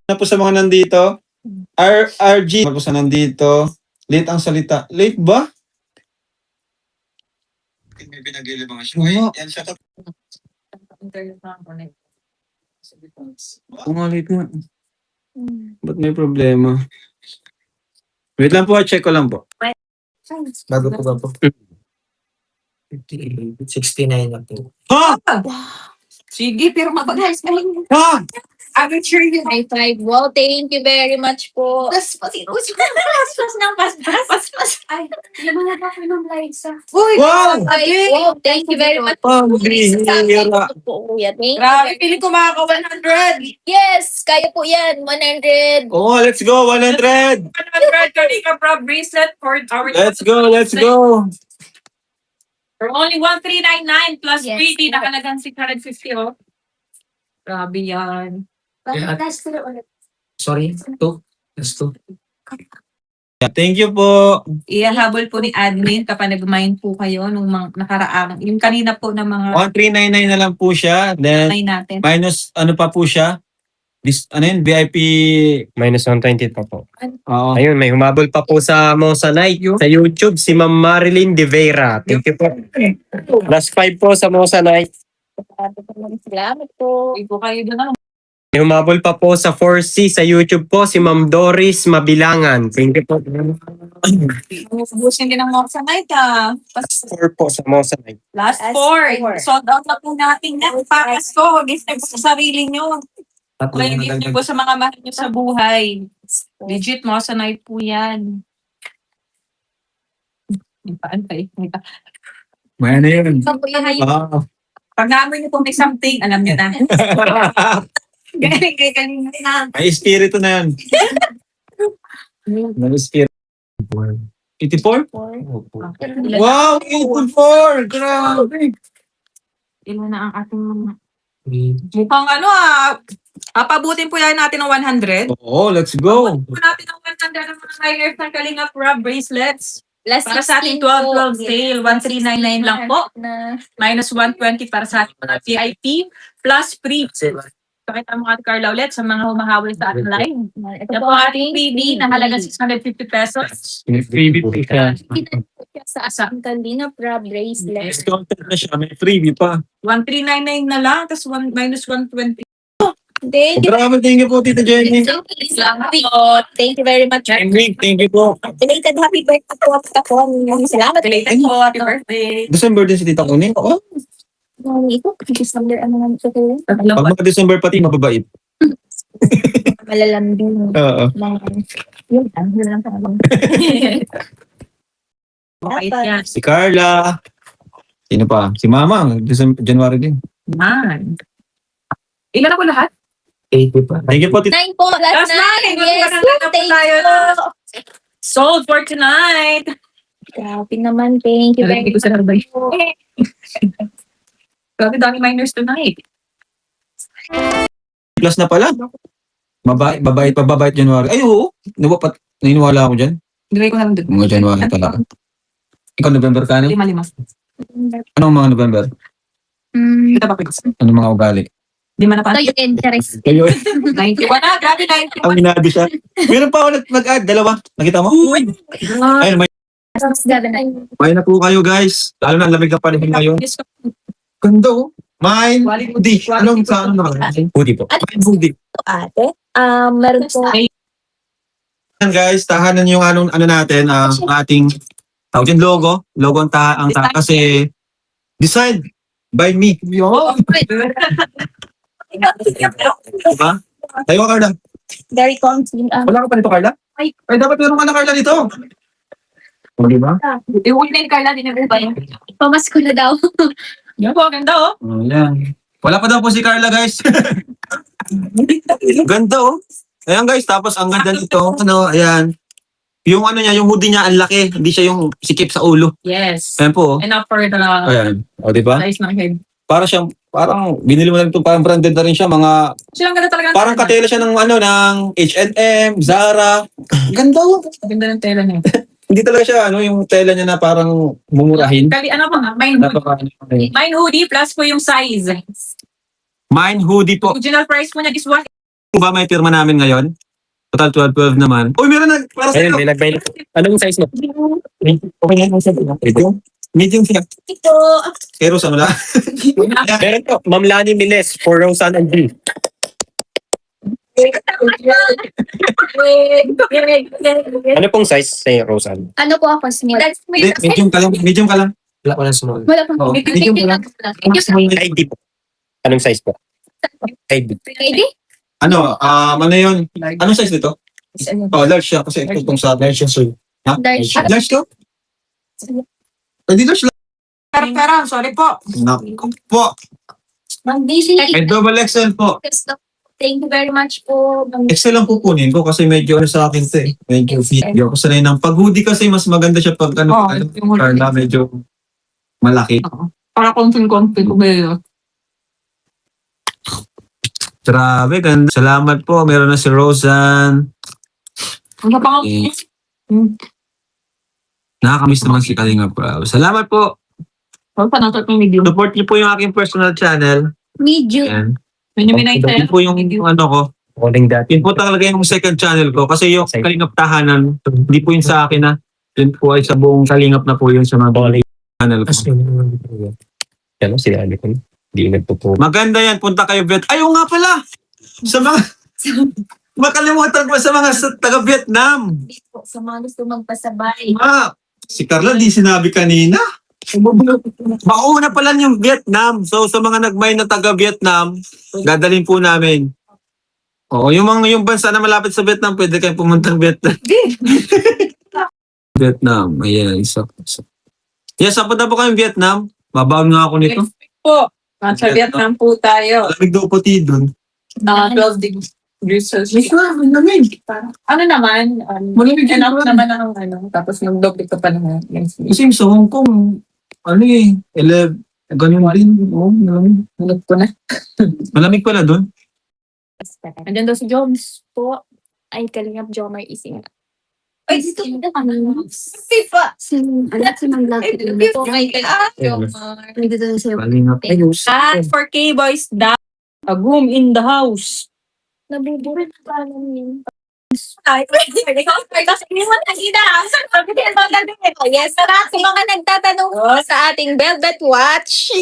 Na po sa mga nandito. RG. Na po sa nandito. Late ang salita. Late ba? May pinag-ilibang siya. Yan siya. Oo nga, late nga. Ba't may problema? Wait lang po, check ko lang po. Bago po. 69 na po. Ha? Sige, pero mapag-ayos na lang. Ha? I'm sure you. High five. Wow, thank you very much po. Paspas ng paspas. Ay, yung mga baka ng lights ah. Uy, Wow! Ay, wow, thank you very much. Pambihira. Po, kuya. Thank you grabe, very piling ko makaka-100. Yes, kaya po yan. 100. Oh, let's go. 100. 100 Kalinga Prab bracelet for our... Let's go. Let's go. For only 1399 plus Yes. free, nakalagang 650 oh. Grabe yan. Yeah. Last ko na ulit. Sorry, 2. That's 2. Thank you po. Ihahabol po ni admin kapag nag-mine po kayo nung mga nakaraang. Yung kanina po na mga 1399 na lang po siya. Then, mine natin. minus ano pa po siya? This, ano yun? VIP. Minus 120 pa po. Oo. Ayun, may humabol pa po sa Mosa Night sa YouTube, si Ma'am Marilyn De Vera. Thank you po. Plus 5 po sa Mosa Night. Salamat po. Hindi po kayo doon. May humabol pa po sa 4C sa YouTube po, si Ma'am Doris Mabilangan. Thank you po. Ubusin din ang mga sa night ah. Plus 4 po sa Mosa Night. Last Last 4. four. Sold out na po natin yan. Pakas ko. Gift na po sa sarili nyo. Okay, gift nyo po sa mga mahal nyo sa buhay. Legit, mga sa night po yan. Paantay. May ano yun? Pagpayahay. Oo. Pag naamoy nyo po may something, alam nyo na. Ganyan na. May espiritu na yan. May espiritu. 84? Wow! 84! Grabe! Ilan na ang ating mga... Mukhang ano papabutin po yan natin ng 100. Oo, let's go! Papabutin po natin ng 100 ng mga higher ng Kalinga Prab bracelets. Last Para sa ating 16 po. 12 sale, 1399 lang po. Na. Minus 120 para sa ating mga VIP. Plus free. Pakita mo Ate Carla ulit sa mga humahawal sa ating live. Ito Yan po po ating freebie na halaga 650 pesos. Freebie po siya. sa asang Kalinga Prab bracelet. Discounted na siya. May freebie pa. 1399 na lang, tapos minus 120. Thank you. Grabe, thank you po, Tita Jenny. Salamat po. Thank you very much. Enrique, thank you po. Belated happy birthday po at ako. Salamat. Related po, happy birthday. December din si Tita Kuning. Oo. Ito, December, ano naman ito kayo? Pag mga December pati, mababait. Malalambing. Oo. Yun lang sa abang. Okay yan. Si Carla. Sino pa? Si Mama. January din. Man. Ilan ako lahat? 80 pa. Thank you po, Tita. 9 po, last Last 9. nine. Yes, Magandang gabi thank tayo. you. Sold for tonight. Grabe naman, thank you very Hindi ko much. sa narbay. Grabe, dami minors tonight. Plus na pala. Babait January. Ay, oo. Naniniwala ako dyan. Nilagay ko na lang doon. Mga January talaga. Ikaw, November ka na? 5. Anong mga November? Kita ba ko? Anong mga ugali? Di man na pa. Kayo interest. Kayo, 91 na. Grabe, 91. ang minado siya. Meron pa ako nag-add. Dalawa. Nakita mo? Ayun, may na po kayo, guys. Lalo na, lamig na panahon ngayon. Ganda, oh. Mine, hoodie. Anong sa ano naman? Hoodie po. Mine, hoodie. Ate, meron po. Yan, guys, tahanan yung ano natin, ang ating tawag yung logo. Logo ang kasi designed by me. Yo. Diba? Tayo ka, Carla. Very comfy. Wala ka pa nito, Carla? Ay. Dapat meron ka na, Carla, dito. O, diba? Ihuli na yung Carla, di na ba yan? Pamasko na daw. Yan po, ganda oh. O, yan. Wala pa daw po si Carla, guys. Ganda, oh. Ayan, guys. Tapos, ang ganda nito. Ano, ayan. Yung ano niya, yung hoodie niya, ang laki. Hindi siya yung sikip sa ulo. Yes. Ayan po, oh. Enough for the Ayan. O, diba? size ng head. Parang binili mo na ito, parang branded na rin siya, mga, Silang ganda talaga. parang katela siya ng ano, ng H&M, Zara. Ganda, oh. Ganda ng tela niya. Hindi talaga siya, ano, yung tela niya na parang mumurahin. Kali, ano pa nga? Mine hoodie. Napaka, Mine hoodie plus po yung size. Mine hoodie po. Original price mo niya is 1. Ba may pirma namin ngayon? Total 12 naman. Uy, meron na. Para Ayun, sa'yo. may nagbayad. Anong size mo? Okay na, Medium siya. Ito. Pero sa mula. Meron to. Ma'am Lani Miles for Roseanne and G. Ano pong size sa'yo, Roseanne? Ano po ako, small? Medium ka lang. Medium ka lang. Wala ko ng small. Wala po. Oo, Medium medium lang. ID po. Anong size po? ID. Ready? Ano yun? Anong size nito? Oh, large siya. Kasi ito itong sa large siya, sir. Ha? Large. Large to? Hindi large lang. Pero, sorry po. Naku po. Ma'am Daisy. May double XL po. Thank you very much po. Ma'am. XL lang kukunin ko kasi medyo sa akin to eh. Medyo fit. Hindi ako sanay ng pag-hoodie kasi mas maganda siya pag Carla, medyo malaki. Para konting-konting ko ba yun? Grabe, ganda. Salamat po. Meron na si Roseanne. Ano pa nga? Eh, nakakamiss naman si Kalinga Prab. Salamat po. Ano pa natin yung medium? Support niyo po yung aking personal channel. Medium. Yan. Yun yung minay Yun po yung ano ko. Calling that. Yun po talaga yung second channel ko. Kasi yung Kalingap Tahanan, hindi po yun sa akin na. Yun po ay sa buong Kalingap na po yun sa mga Calling. channel ko. Ano, sinabi ko. Hindi nagpo-po. Maganda yan. Punta kayo Viet. Ayaw nga pala. Sa mga... Makalimutan ko sa mga taga-Vietnam. Sa mga gusto magpasabay. Si Carla di sinabi kanina. Mauna pa lang yung Vietnam. So sa mga nagmay na taga-Vietnam, dadalhin po namin. Oo, yung bansa na malapit sa Vietnam, pwede kayong pumunta ng Vietnam. Vietnam, ayan, isa. Yes, punta po kayong Vietnam. Babaon nga ako nito. Po. Nasa Vietnam po tayo. Malamig daw puti dun. 12 degrees Celsius. Malamig. Ano naman? Malamig Enough yun. naman ang tapos mag-doble ka pa naman. Kasi sa Hong Kong, 11, ganyan rin. Oo, malamig. Hulog ko na. Malamig pala dun. Andyan daw si Jones. Po. Ay, Kalingap Jomar Ising. Ay, dito. FIFA. Anak si Mang Lucky. Okay, Jones. Nandito na sa'yo. Kalingap. At for K-Boys, a room in the house. Nabuburin na pa namin. Yes, sa mga nagtatanong po sa ating Velvet Watch.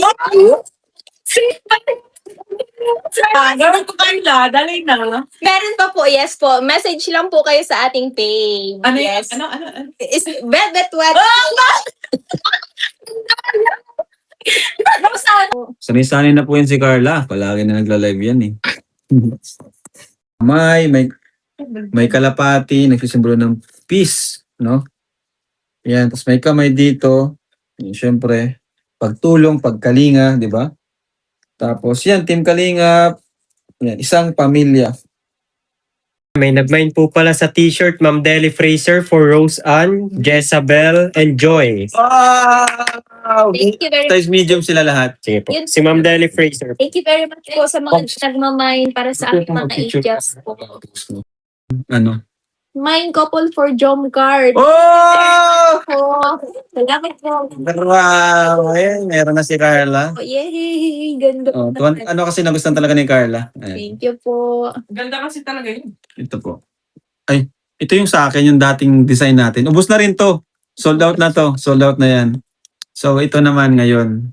Gawin ko kayo dali na. Meron pa po, yes po. Message lang po kayo sa ating page. Ano yes. Ano? Is Velvet Watch. Sanay-sanay na po yan si Carla. Palagi na nagla-live yan eh. May kalapati, nagsisimbolo ng peace, no? Yan, tapos may kamay dito. Yan, syempre, pagtulong, pagkalinga, di ba? Tapos yan, Team Kalingap. Yan, isang pamilya. May nagmain po pala sa t-shirt, Ma'am Deli Fraser for Roseanne, Jezabel, and Joy. Wow! Thank you very much. Size medium sila lahat. Sige po. Si Ma'am Deli Fraser. Thank you very much po sa mga nagmamain para sa aking mga adjust po. Ano? Mine couple for Jom Card. Oh! Po. Salamat po. Wow! Ayan, meron na si Carla. Oh, yay! Ganda Oh, po. ano kasi nagustuhan talaga ni Carla? Ayan, Thank you po. Ganda kasi talaga yun. ito po. Ay, ito yung sa akin, yung dating design natin. Ubus na rin to. Sold out na to. Sold out na yan. So, ito naman ngayon.